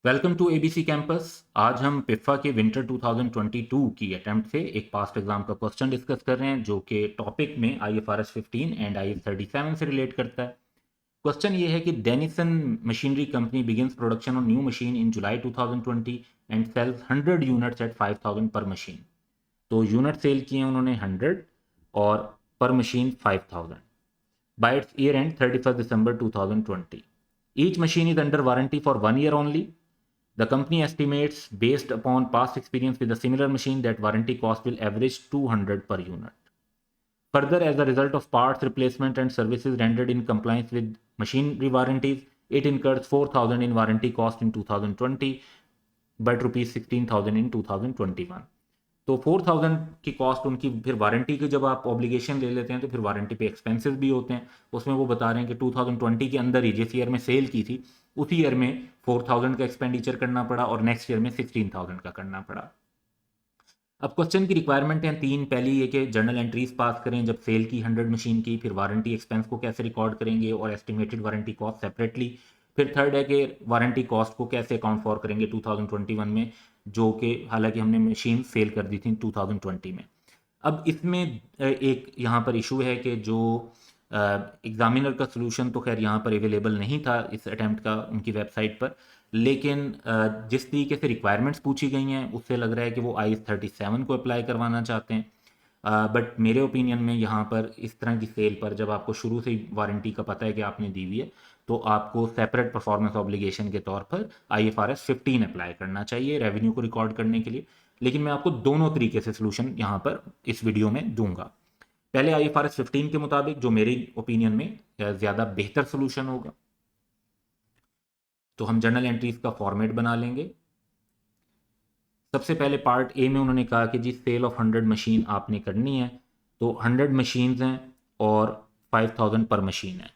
Welcome to ABC campus. आज हम पिफा के विंटर 2022 की अटेम्प्ट से एक पास्ट एग्जाम का क्वेश्चन डिस्कस कर रहे हैं जो कि टॉपिक में IFRS 15 एंड IAS 37 से रिलेट करता है। क्वेश्चन ये है कि Dennison machinery company begins production on new machine in July 2020 and sales 100 units at 5000 per machine. तो यूनिट सेल किए उन्होंने 100 और पर machine 5000 bye it's year and 31 December 2020। Each machine is under warranty for 1 year only. The company estimates, based upon past experience with a similar machine, that warranty cost will average 200 per unit. Further, as a result of parts replacement and services rendered in compliance with machinery warranties, it incurs 4,000 in warranty cost in 2020, but rupees 16,000 in 2021. तो 4,000 की cost उनकी, फिर warranty की जब आप obligation ले लेते हैं तो फिर वारंटी पे एक्सपेंसेस भी होते हैं। उसमें वो बता रहे हैं कि 2020 के अंदर ही जिस ईयर में सेल की थी उसी ईयर में 4,000 का एक्सपेंडिचर करना पड़ा और नेक्स्ट ईयर में 16,000 का करना पड़ा। अब क्वेश्चन की रिक्वायरमेंट है तीन। पहली ये कि जर्नल एंट्रीज पास करें जब सेल की 100 मशीन की, फिर वारंटी एक्सपेंस को कैसे रिकॉर्ड करेंगे और एस्टिमेटेड वारंटी कॉस्ट सेपरेटली। फिर थर्ड है कि वारंटी कॉस्ट को कैसे अकाउंट फॉर करेंगे 2021 में, जो कि हालांकि हमने मशीन सेल कर दी थी 2020 में। अब इसमें एक यहाँ पर इशू है कि जो एग्जामिनर का सोल्यूशन तो खैर यहाँ पर अवेलेबल नहीं था इस अटैम्प्ट का उनकी वेबसाइट पर, लेकिन जिस तरीके से रिक्वायरमेंट्स पूछी गई हैं उससे लग रहा है कि वो IAS 37 को अप्लाई करवाना चाहते हैं। बट मेरे ओपिनियन में यहाँ पर इस तरह की सेल पर जब आपको शुरू से ही वारंटी का पता है कि आपने दी हुई है तो आपको सेपरेट परफॉर्मेंस ऑब्लिगेशन के तौर पर IFRS 15 अप्लाई करना चाहिए रेवेन्यू को रिकॉर्ड करने के लिए। लेकिन मैं आपको दोनों तरीके से सोल्यूशन यहाँ पर इस वीडियो में दूंगा। पहले IFRS 15 के मुताबिक जो मेरी ओपिनियन में ज़्यादा बेहतर सोल्यूशन होगा, तो हम जर्नल एंट्रीज का फॉर्मेट बना लेंगे। सबसे पहले पार्ट ए में उन्होंने कहा कि जी सेल ऑफ 100 मशीन आपने करनी है, तो 100 मशीन्स हैं और 5,000 पर मशीन है।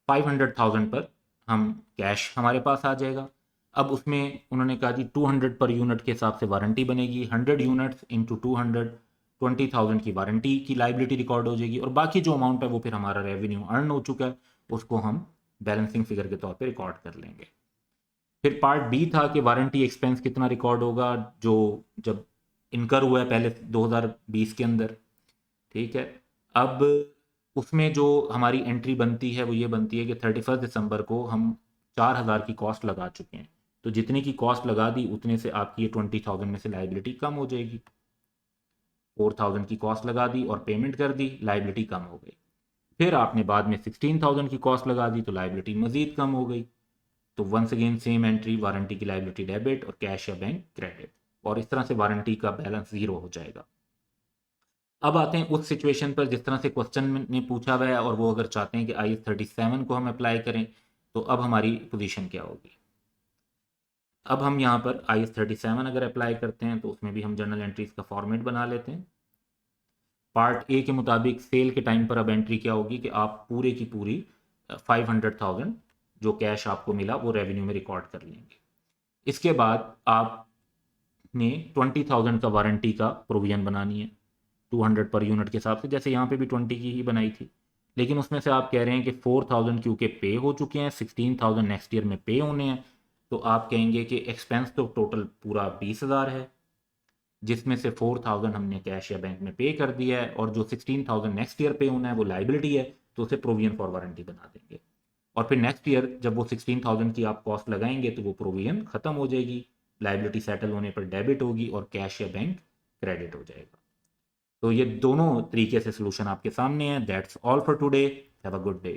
500,000 पर हम कैश हमारे पास आ जाएगा। अब उसमें उन्होंने कहा जी 200 पर यूनिट के हिसाब से वारंटी बनेगी। 100 यूनिट्स इंटू 200, 20,000 की वारंटी की लाइबिलिटी रिकॉर्ड हो जाएगी और बाकी जो अमाउंट है वो फिर हमारा रेवेन्यू अर्न हो चुका है, उसको हम बैलेंसिंग फिगर के तौर पे रिकॉर्ड कर लेंगे। फिर पार्ट बी था कि वारंटी एक्सपेंस कितना रिकॉर्ड होगा जो जब इनकर हुआ है पहले 2020 के अंदर। ठीक है, अब उसमें जो हमारी एंट्री बनती है वो ये बनती है कि 31 दिसंबर को हम 4,000 की कॉस्ट लगा चुके हैं, तो जितने की कॉस्ट लगा दी उतने से आपकी ये 20,000 में से लाइबिलिटी कम हो जाएगी। 4,000 की कॉस्ट लगा दी और पेमेंट कर दी, लाइबिलिटी कम हो गई। फिर आपने बाद में 16,000 की कॉस्ट लगा दी तो लाइबिलिटी मजीद कम हो गई। तो once again same entry, warranty की लाइबिलिटी डेबिट और कैश या बैंक क्रेडिट, और इस तरह से वारंटी का बैलेंस जीरो हो जाएगा। अब आते हैं उस सिचुएशन पर जिस तरह से क्वेश्चन ने पूछा हुआ है और वो अगर चाहते हैं कि IAS 37 को हम अप्लाई करें तो अब हमारी पोजीशन क्या होगी। अब हम यहाँ पर IAS 37 अगर अप्लाई करते हैं तो उसमें भी हम जर्नल एंट्रीज का फॉर्मेट बना लेते हैं। पार्ट ए के मुताबिक सेल के टाइम पर अब एंट्री क्या होगी कि आप पूरे की पूरी 500,000 जो कैश आपको मिला वो रेवेन्यू में रिकॉर्ड कर लेंगे। इसके बाद आपने 20,000 का वारंटी का प्रोविजन बनानी है 200 पर यूनिट के हिसाब से, जैसे यहाँ पे भी 20 की ही बनाई थी। लेकिन उसमें से आप कह रहे हैं कि 4,000 क्योंकि पे हो चुके हैं, 16,000 नेक्स्ट ईयर में पे होने हैं, तो आप कहेंगे कि एक्सपेंस तो टोटल पूरा 20,000 है, जिसमें से 4,000 हमने कैश या बैंक में पे कर दिया है और जो 16,000 नेक्स्ट ईयर पे होना है वो लाइबिलिटी है, तो उसे प्रोविजन फॉर वारंटी बना देंगे। और फिर नेक्स्ट ईयर जब वो 16,000 की आप कॉस्ट लगाएंगे तो वो प्रोविजन खत्म हो जाएगी, लाइबिलिटी सेटल होने पर डेबिट होगी और कैश या बैंक क्रेडिट हो जाएगा। तो ये दोनों तरीके से सोल्यूशन आपके सामने है। That's all for today, have a good day.